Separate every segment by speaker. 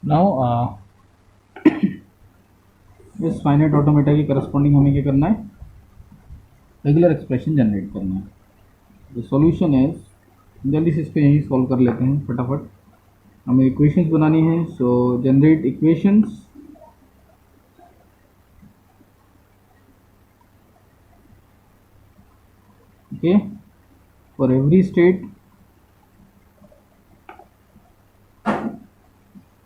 Speaker 1: Now इस finite automata के corresponding हमें क्या करना है, रेगुलर एक्सप्रेशन जनरेट करना है. द सॉल्यूशन इज, जल्दी से इसको यहीं सॉल्व कर लेते हैं फटाफट. हमें इक्वेशंस बनानी है, so generate equations. Okay, for every state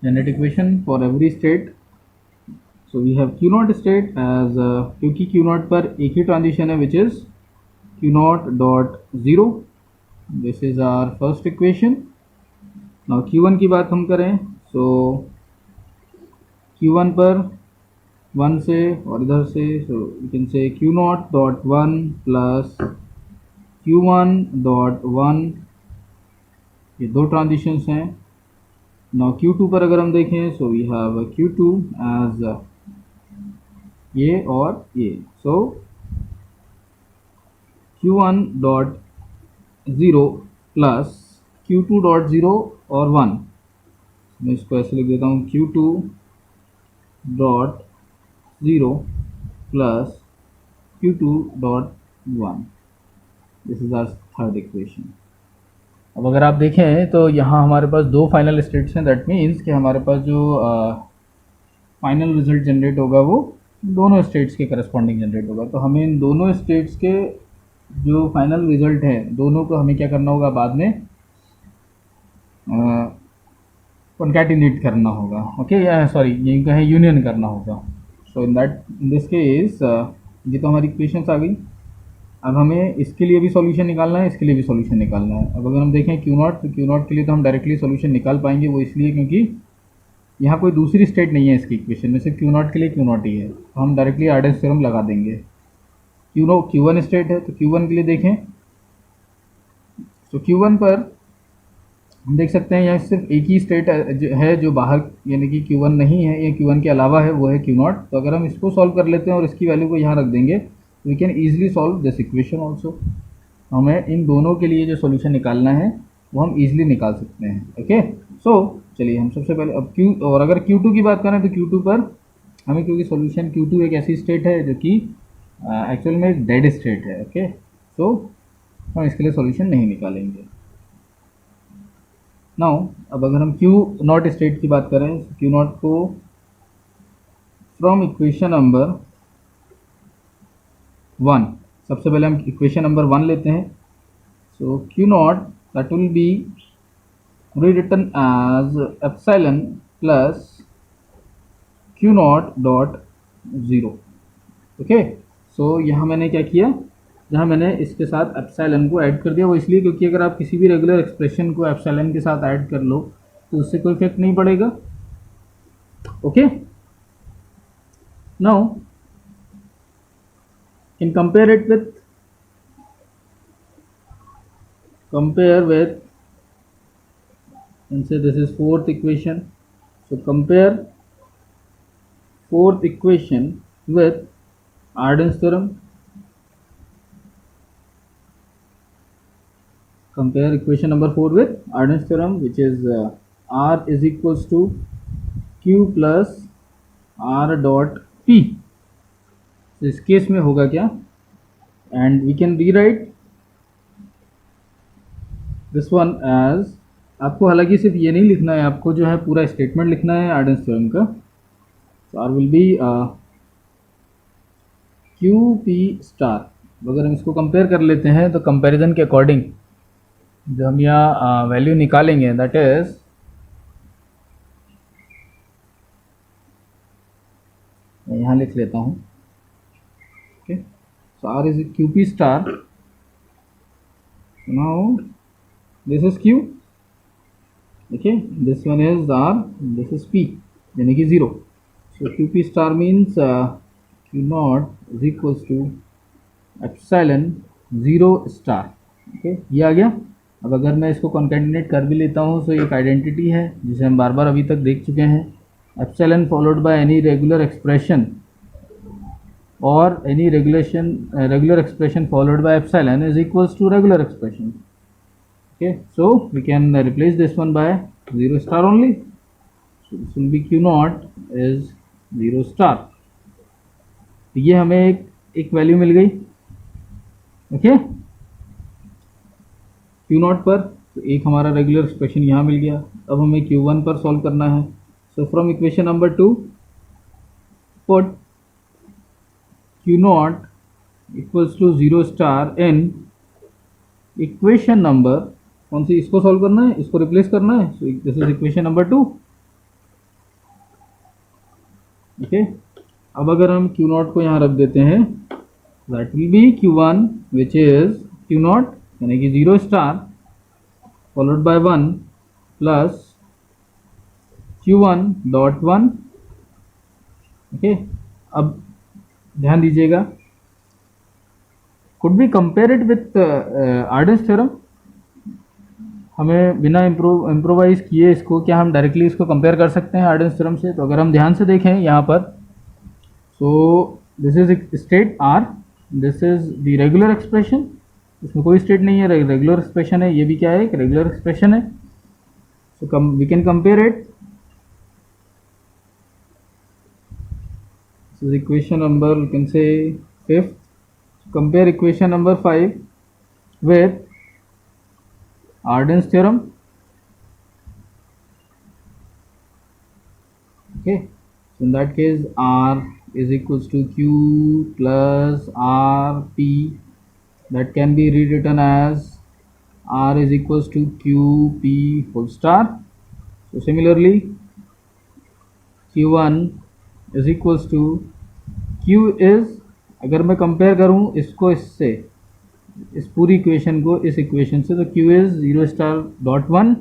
Speaker 1: generate equation for every state. So we have q naught state as क्योंकि q naught पर एक ही ट्रांजिशन है which is q naught dot 0. This is our first equation. Now q1 की बात हम करें, so q1 पर 1 से और इधर से, so you can say q naught dot 1 plus q1 dot 1. ये दो ट्रांजिशंस हैं. Now Q2 पर अगर हम देखें, so we have Q2 as ये और ये. So Q1 dot 0 plus Q2 dot 0 और 1. मैं इसको ऐसे लिख देता हूँ, Q2 dot 0 plus Q2 dot 1. This is our third equation. अब अगर आप देखें तो यहाँ हमारे पास दो फाइनल स्टेट्स हैं. दैट मीन्स कि हमारे पास जो फाइनल रिजल्ट जनरेट होगा वो दोनों स्टेट्स के करस्पॉन्डिंग जनरेट होगा. तो हमें इन दोनों स्टेट्स के जो फाइनल रिजल्ट है दोनों को हमें क्या करना होगा, बाद में कॉन्कैटिनेट करना होगा. ओके, या सॉरी यही कहें यूनियन करना होगा. सो इन दिस केस ये तो हमारी इक्वेशंस आ गई. अब हमें इसके लिए भी सॉल्यूशन निकालना है, इसके लिए भी सॉल्यूशन निकालना है. अब अगर हम देखें क्यू नॉट, तो क्यू नॉट के लिए तो हम डायरेक्टली सॉल्यूशन निकाल पाएंगे. वो इसलिए क्योंकि यहाँ कोई दूसरी स्टेट नहीं है इसकी इक्वेशन में, सिर्फ क्यू नॉट के लिए क्यू नॉट ही है. तो हम डायरेक्टली आर्डेंस थ्योरम लगा देंगे. क्यू वन स्टेट है, तो क्यू वन के लिए देखें, तो क्यू वन पर हम देख सकते हैं यहाँ सिर्फ एक ही स्टेट है जो बाहर, यानी कि क्यू वन नहीं है, ये क्यू वन के अलावा है, वो है क्यू नॉट. तो अगर हम इसको सॉल्व कर लेते हैं और इसकी वैल्यू को यहाँ रख देंगे, we can easily solve this equation also. हमें इन दोनों के लिए जो सॉल्यूशन निकालना है वो हम ईजिली निकाल सकते हैं. ओके, सो चलिए हम सबसे पहले अब Q, और अगर Q2 की बात करें तो Q2 पर हमें, क्योंकि सॉल्यूशन Q2 एक ऐसी स्टेट है जो कि एक्चुअल में एक डेड स्टेट है. ओके, सो हम इसके लिए सॉल्यूशन नहीं निकालेंगे. नाउ अब अगर हम Q नॉट स्टेट की बात करें, Q नॉट को फ्रॉम इक्वेशन नंबर 1, सबसे पहले हम इक्वेशन नंबर 1 लेते हैं. So Q naught that will be rewritten as epsilon plus Q naught dot 0. Okay, so यहाँ मैंने क्या किया, जहाँ मैंने इसके साथ एप्सिलॉन को ऐड कर दिया, वो इसलिए क्योंकि अगर आप किसी भी रेगुलर एक्सप्रेशन को एप्सिलॉन के साथ ऐड कर लो तो उससे कोई इफेक्ट नहीं पड़ेगा. Okay, now can compare with and say this is fourth equation. So compare fourth equation with Arden's theorem. Compare equation number 4 with Arden's theorem, which is R is equals to Q plus R dot P. तो इस case में होगा क्या, and we can rewrite this one as, आपको हालांकि सिर्फ ये नहीं लिखना है, आपको जो है पूरा स्टेटमेंट लिखना है आर्डेंस थ्योरम का. तो R will be Q P star. अगर हम इसको कंपेयर कर लेते हैं तो कंपैरिजन के अकॉर्डिंग जो हम यहाँ वैल्यू निकालेंगे, दैट इज मैं यहाँ लिख लेता हूँ. Okay, so R is QP star. Now this is Q. Okay, this one is R, this is P, यानी कि 0. So QP star means Q naught is equals to epsilon 0 star. Okay, ये आ गया. अब अगर मैं इसको कॉन्केटिनेट कर भी लेता हूँ तो एक आइडेंटिटी है जिसे हम बार बार अभी तक देख चुके हैं. epsilon followed by any regular expression or any regular expression followed by epsilon is equals to regular expression. Okay, so we can replace this one by 0 star only. So this will be Q naught is 0 star. ये हमें एक value मिल गई, okay, Q not पर। तो एक हमारा regular expression यहाँ मिल गया। अब हमें Q1 पर सॉल्व करना है। So from equation number 2 put Q not equals to 0 star in equation number, कौन सी, इसको सॉल्व करना है, इसको रिप्लेस करना है। सो this is equation number 2, okay. अब अगर हम Q नॉट को यहाँ रख देते हैं, that will be Q1 which is Q naught यानी कि 0 star followed by 1 plus Q1 dot 1, okay. अब ध्यान दीजिएगा, could be compare it with Arden's theorem. हमें बिना इम्प्रोवाइज किए इसको, क्या हम डायरेक्टली इसको कंपेयर कर सकते हैं आर्डेंस थ्योरम से? तो अगर हम ध्यान से देखें यहाँ पर, so this is state R, this is the regular expression, इसमें कोई स्टेट नहीं है, रेगुलर एक्सप्रेशन है। ये भी क्या है, एक रेगुलर एक्सप्रेशन है। So we can compare it. This is equation number, you can say 5th। Compare equation number 5 with Arden's theorem, okay। So in that case R is equals to Q plus RP, that can be rewritten as R is equals to QP whole star। So similarly Q1 is equals to Q is, अगर मैं compare करूं इसको इससे, इस पूरी equation को इस equation से, तो Q is 0 star dot 1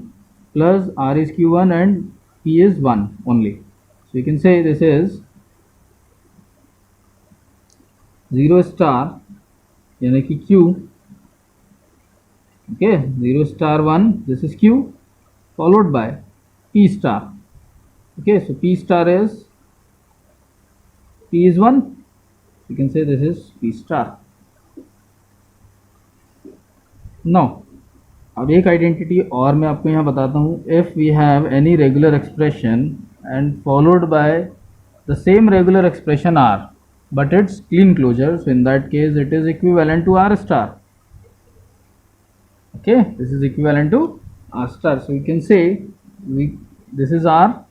Speaker 1: plus R is Q1 and P is 1 only। So you can say this is 0 star यानी कि Q, okay, 0 star 1, this is Q followed by P star, okay। So P star is, P is 1, you can say this is P star। now अब एक identity और मैं आपको यहाँ बताता हूँ। If we have any regular expression and followed by the same regular expression R but its clean closure, so in that case it is equivalent to R star, okay, this is equivalent to R star। so you can say this is R,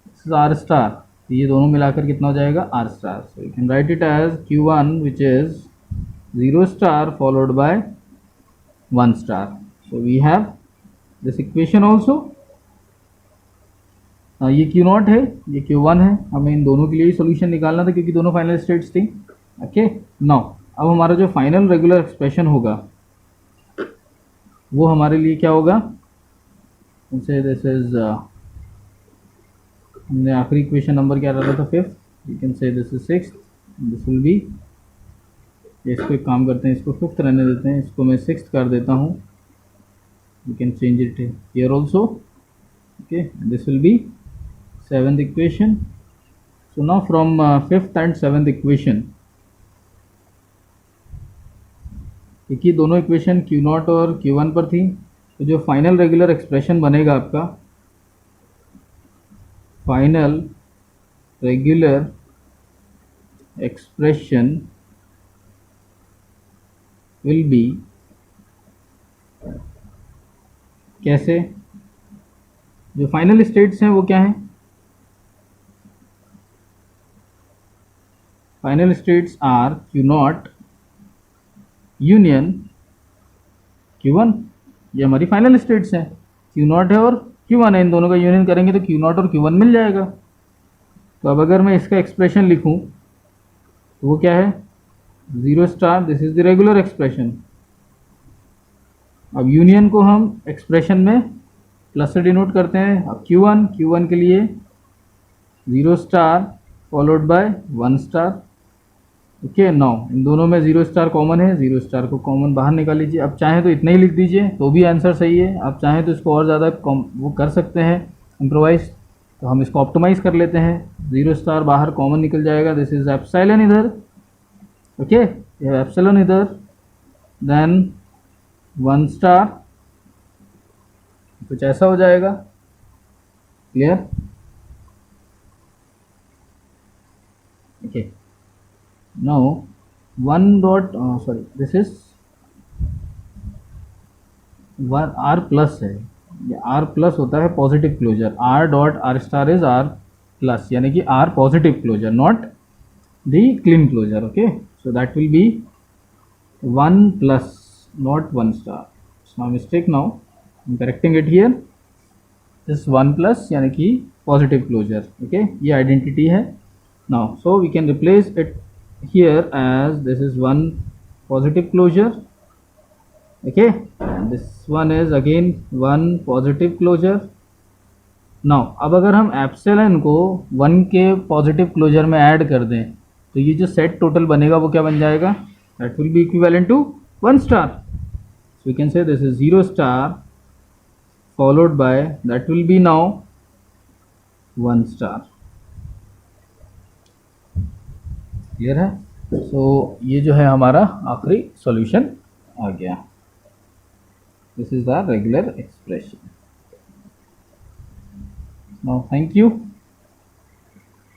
Speaker 1: this is R star, ये दोनों मिलाकर कितना हो जाएगा, R star। so you can write it as Q1 which is 0 star followed by 1 star। so we have this equation also। ये Q not है, ये Q1 है। हमें इन दोनों के लिए सोल्यूशन निकालना था क्योंकि दोनों फाइनल स्टेट्स थी, ओके। नाउ अब हमारा जो फाइनल रेगुलर एक्सप्रेशन होगा वो हमारे लिए क्या होगा, से दिस इज, हमने आखिरी इक्वेशन नंबर क्या डाला था, 5th, you can say this is 6th, this will be, इसको एक काम करते हैं, इसको 5th रहने देते हैं, इसको मैं 6th कर देता हूँ, you can change it here also, okay. This will be 7th equation। so now from 5th and 7th equation, क्योंकि दोनों इक्वेशन Q नॉट और Q1 पर थी, तो जो फाइनल रेगुलर एक्सप्रेशन बनेगा आपका, final regular expression will be, कैसे, जो फाइनल स्टेट्स हैं वो क्या हैं, final states are Q not union Q1, ये हमारी फाइनल स्टेट्स हैं। Q नॉट है और Q1 है, इन दोनों का यूनियन करेंगे तो Q नॉट और Q1 मिल जाएगा। तो अब अगर मैं इसका एक्सप्रेशन लिखूं तो वो क्या है, 0 star, this is the regular expression. अब यूनियन को हम एक्सप्रेशन में प्लस से डिनोट करते हैं। अब Q1 के लिए 0 star followed bye 1 star, okay. Now in दोनों में 0 स्टार कॉमन है, 0 स्टार को कॉमन बाहर निकाल लीजिए। अब चाहें तो इतना ही लिख दीजिए तो भी आंसर सही है, आप चाहें तो इसको और ज़्यादा वो कर सकते हैं इम्प्रोवाइज, तो हम इसको ऑप्टिमाइज कर लेते हैं। 0 स्टार बाहर कॉमन निकल जाएगा, दिस इज एप्सिलॉन इधर, ओके, ये एप्सिलॉन इधर, देन 1 स्टार, कुछ ऐसा हो जाएगा, clear. Okay, now 1 dot sorry, this is one R plus है, ये आर प्लस होता है positive closure, R dot R star is R plus, यानी कि R positive closure not the Kleene closure. Okay, so that will be 1 plus not 1 star. It's my mistake now, I'm correcting it here. This 1 plus यानी कि positive closure. Okay, ये identity है. Now so we can replace it here as this is one positive closure. Okay, and this one is again one positive closure. Now अब अगर हम epsilon को 1 के positive closure में ऐड कर दें तो ये जो सेट टोटल बनेगा वो क्या बन जाएगा, that will be equivalent to 1 star. So we can say this is 0 star followed by that will be now 1 star. Clear है? सो ये जो है हमारा आखिरी सॉल्यूशन आ गया. This is the regular expression. Now thank you.